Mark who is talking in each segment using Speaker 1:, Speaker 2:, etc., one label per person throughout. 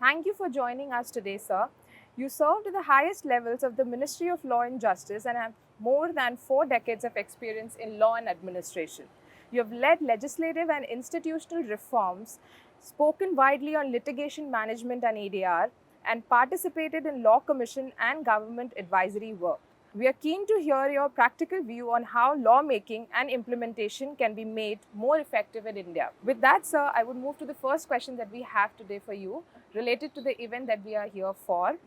Speaker 1: Thank you for joining us today, sir. You served at the highest levels of the Ministry of Law and Justice and have more than 4 decades of experience in law and administration. You have led legislative and institutional reforms, spoken widely on litigation management and ADR, and participated in law commission and government advisory work. We are keen to hear your practical view on how lawmaking and implementation can be made more effective in India. With that, sir, I would move to the first question that we have today for you, related to the event that we are here for.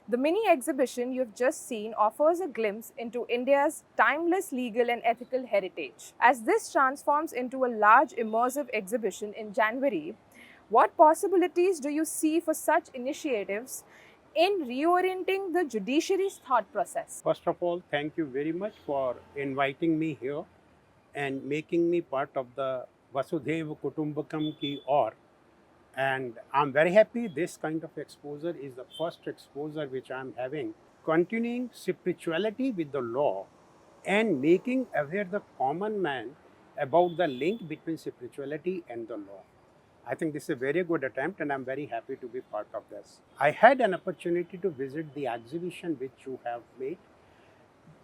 Speaker 1: The mini exhibition you've just seen offers a glimpse into India's timeless legal and ethical heritage. As this transforms into a large immersive exhibition in January, what possibilities do you see for such initiatives in reorienting the judiciary's thought process?
Speaker 2: First of all, thank you very much for inviting me here and making me part of the Vasudhaiva Kutumbakam ki Aur. And I'm very happy this kind of exposure is the first exposure which I'm having, continuing spirituality with the law and making aware the common man about the link between spirituality and the law. I think this is a very good attempt and I'm very happy to be part of this. I had an opportunity to visit the exhibition which you have made,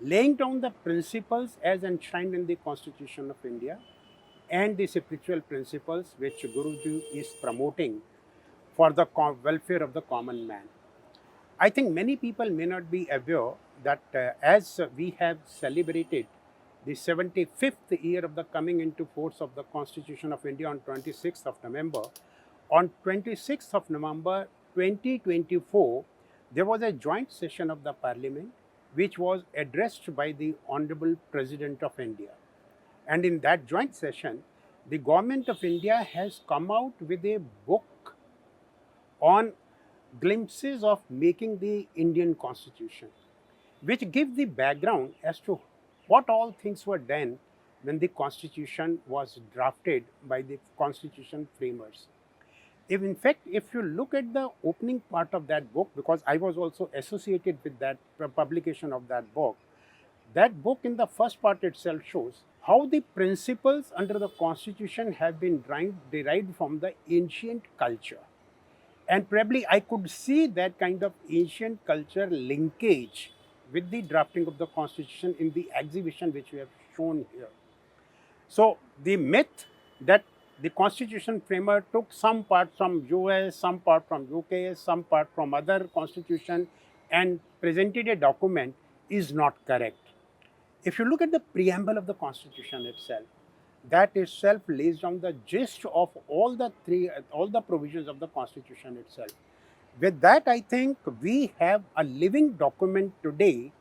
Speaker 2: laying down the principles as enshrined in the Constitution of India and the spiritual principles which Guruji is promoting for the welfare of the common man. I think many people may not be aware that as we have celebrated the 75th year of the coming into force of the Constitution of India on 26th of November, on 26th of November 2024, there was a joint session of the Parliament which was addressed by the Honorable President of India. And in that joint session, the Government of India has come out with a book on glimpses of making the Indian Constitution, which gives the background as to what all things were done when the Constitution was drafted by the Constitution framers. In fact, if you look at the opening part of that book, because I was also associated with that publication of that book in the first part itself shows how the principles under the Constitution have been derived from the ancient culture. And probably I could see that kind of ancient culture linkage with the drafting of the Constitution in the exhibition which we have shown here. So the myth that the Constitution framer took some part from US, some part from UK, some part from other constitution and presented a document is not correct. If you look at the preamble of the Constitution itself, that itself lays down the gist of all the provisions of the Constitution itself. With that, I think we have a living document today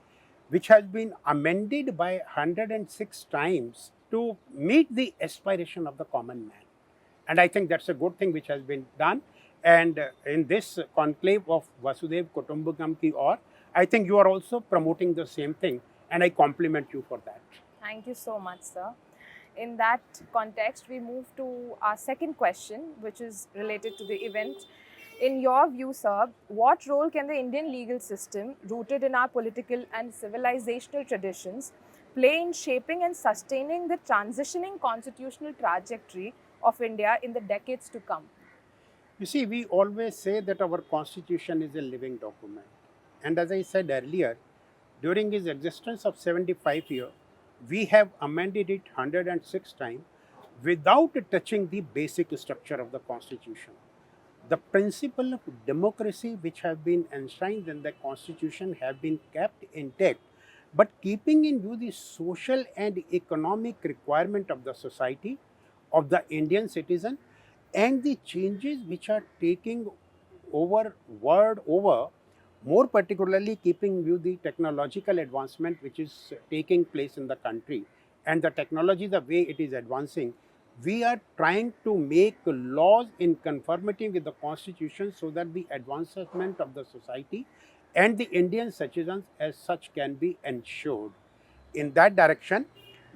Speaker 2: which has been amended by 106 times to meet the aspiration of the common man. And I think that's a good thing which has been done. And in this conclave of Vasudhaiva Kutumbakam ki Aur, I think you are also promoting the same thing and I compliment you for that.
Speaker 1: Thank you so much, sir. In that context, we move to our second question, which is related to the event. In your view, sir, what role can the Indian legal system, rooted in our political and civilizational traditions, play in shaping and sustaining the transitioning constitutional trajectory of India in the decades to come?
Speaker 2: You see, we always say that our Constitution is a living document. And as I said earlier, during its existence of 75 years, we have amended it 106 times without touching the basic structure of the Constitution. The principle of democracy which have been enshrined in the Constitution have been kept intact, but keeping in view the social and economic requirement of the society, of the Indian citizen, and the changes which are taking over world over, more particularly keeping in view the technological advancement which is taking place in the country and the technology the way it is advancing, we are trying to make laws in conformity with the Constitution so that the advancement of the society and the Indian citizens as such can be ensured. In that direction,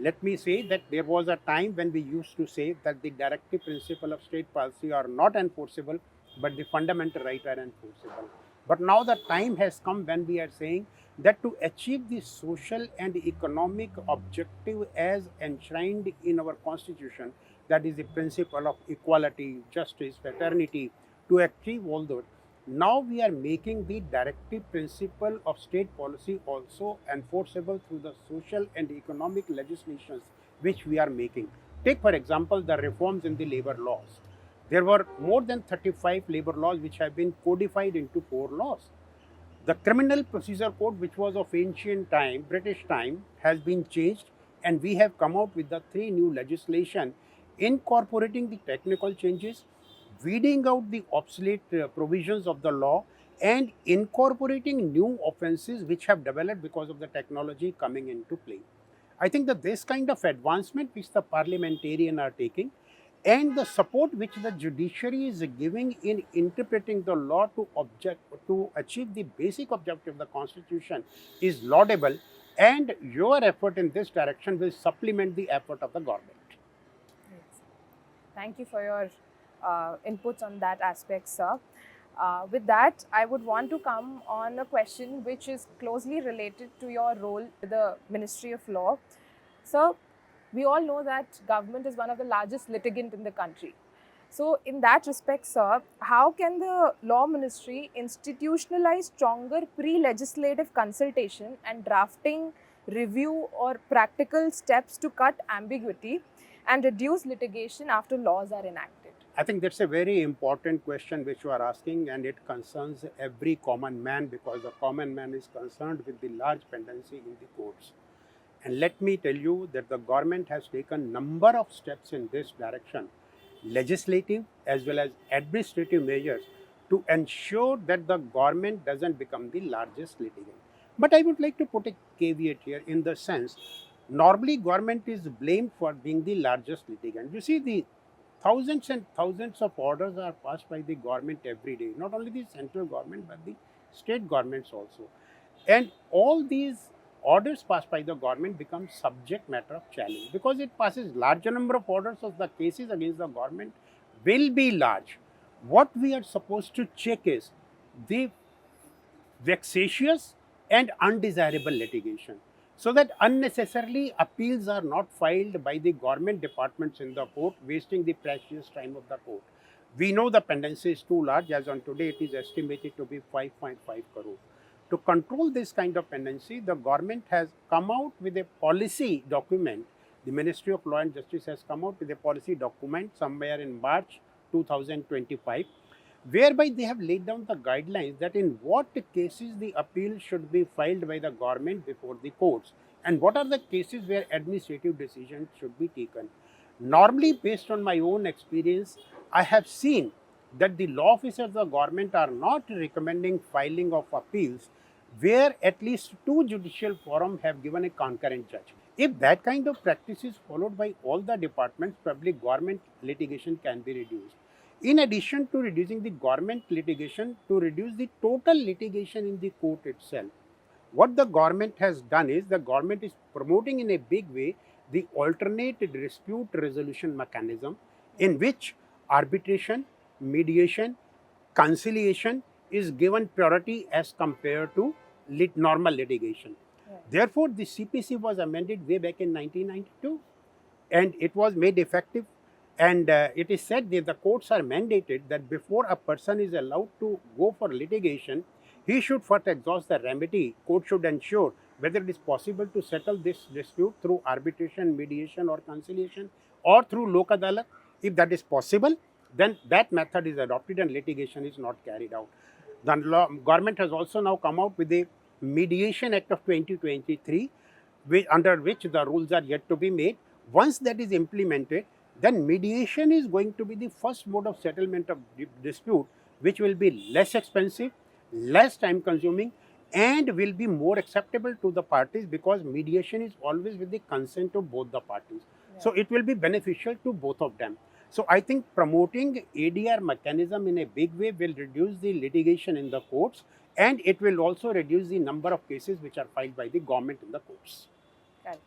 Speaker 2: let me say that there was a time when we used to say that the directive principle of state policy are not enforceable, but the fundamental rights are enforceable. But now the time has come when we are saying that to achieve the social and economic objective as enshrined in our Constitution, that is the principle of equality, justice, fraternity, to achieve all those, now we are making the directive principle of state policy also enforceable through the social and economic legislations which we are making. Take for example the reforms in the labor laws. There were more than 35 labor laws which have been codified into 4 laws. The criminal procedure code, which was of ancient time, British time, has been changed, and we have come out with the 3 new legislation incorporating the technical changes, weeding out the obsolete provisions of the law, and incorporating new offenses which have developed because of the technology coming into play. I think that this kind of advancement which the parliamentarians are taking and the support which the judiciary is giving in interpreting the law to achieve the basic objective of the constitution is laudable, and your effort in this direction will supplement the effort of the government.
Speaker 1: Yes. Thank you for your inputs on that aspect, sir. With that, I would want to come on a question which is closely related to your role with the Ministry of Law. Sir, we all know that government is one of the largest litigant in the country. So in that respect, sir, how can the Law Ministry institutionalize stronger pre-legislative consultation and drafting, review or practical steps to cut ambiguity and reduce litigation after laws are enacted?
Speaker 2: I think that's a very important question which you are asking, and it concerns every common man because the common man is concerned with the large pendency in the courts. And let me tell you that the government has taken number of steps in this direction, legislative as well as administrative measures, to ensure that the government doesn't become the largest litigant. But I would like to put a caveat here in the sense, normally government is blamed for being the largest litigant. You see, the thousands and thousands of orders are passed by the government every day, not only the central government but the state governments also. And all these orders passed by the government become subject matter of challenge because it passes larger number of orders, of the cases against the government will be large. What we are supposed to check is the vexatious and undesirable litigation, so that unnecessarily appeals are not filed by the government departments in the court, wasting the precious time of the court. We know the pendency is too large. As on today, it is estimated to be 5.5 crore. To control this kind of pendency, the government has come out with a policy document. The Ministry of Law and Justice has come out with a policy document somewhere in March 2025, whereby they have laid down the guidelines that in what cases the appeal should be filed by the government before the courts and what are the cases where administrative decisions should be taken. Normally, based on my own experience, I have seen that the law officers of the government are not recommending filing of appeals where at least 2 judicial forums have given a concurrent judgment. If that kind of practice is followed by all the departments, probably government litigation can be reduced. In addition to reducing the government litigation, to reduce the total litigation in the court itself, what the government has done is the government is promoting in a big way the alternate dispute resolution mechanism in which arbitration, mediation, conciliation is given priority as compared to normal litigation.
Speaker 1: Yeah.
Speaker 2: Therefore, the CPC was amended way back in 1992 and it was made effective. And it is said that the courts are mandated that before a person is allowed to go for litigation, he should first exhaust the remedy. Court should ensure whether it is possible to settle this dispute through arbitration, mediation or conciliation or through lok adalat. If that is possible, then that method is adopted and litigation is not carried out. The government has also now come out with a Mediation Act of 2023, under which the rules are yet to be made. Once that is implemented, then mediation is going to be the first mode of settlement of dispute, which will be less expensive, less time consuming, and will be more acceptable to the parties because mediation is always with the consent of both the parties. Yeah. So it will be beneficial to both of them. So I think promoting ADR mechanism in a big way will reduce the litigation in the courts, and it will also reduce the number of cases which are filed by the government in the courts.
Speaker 1: Right.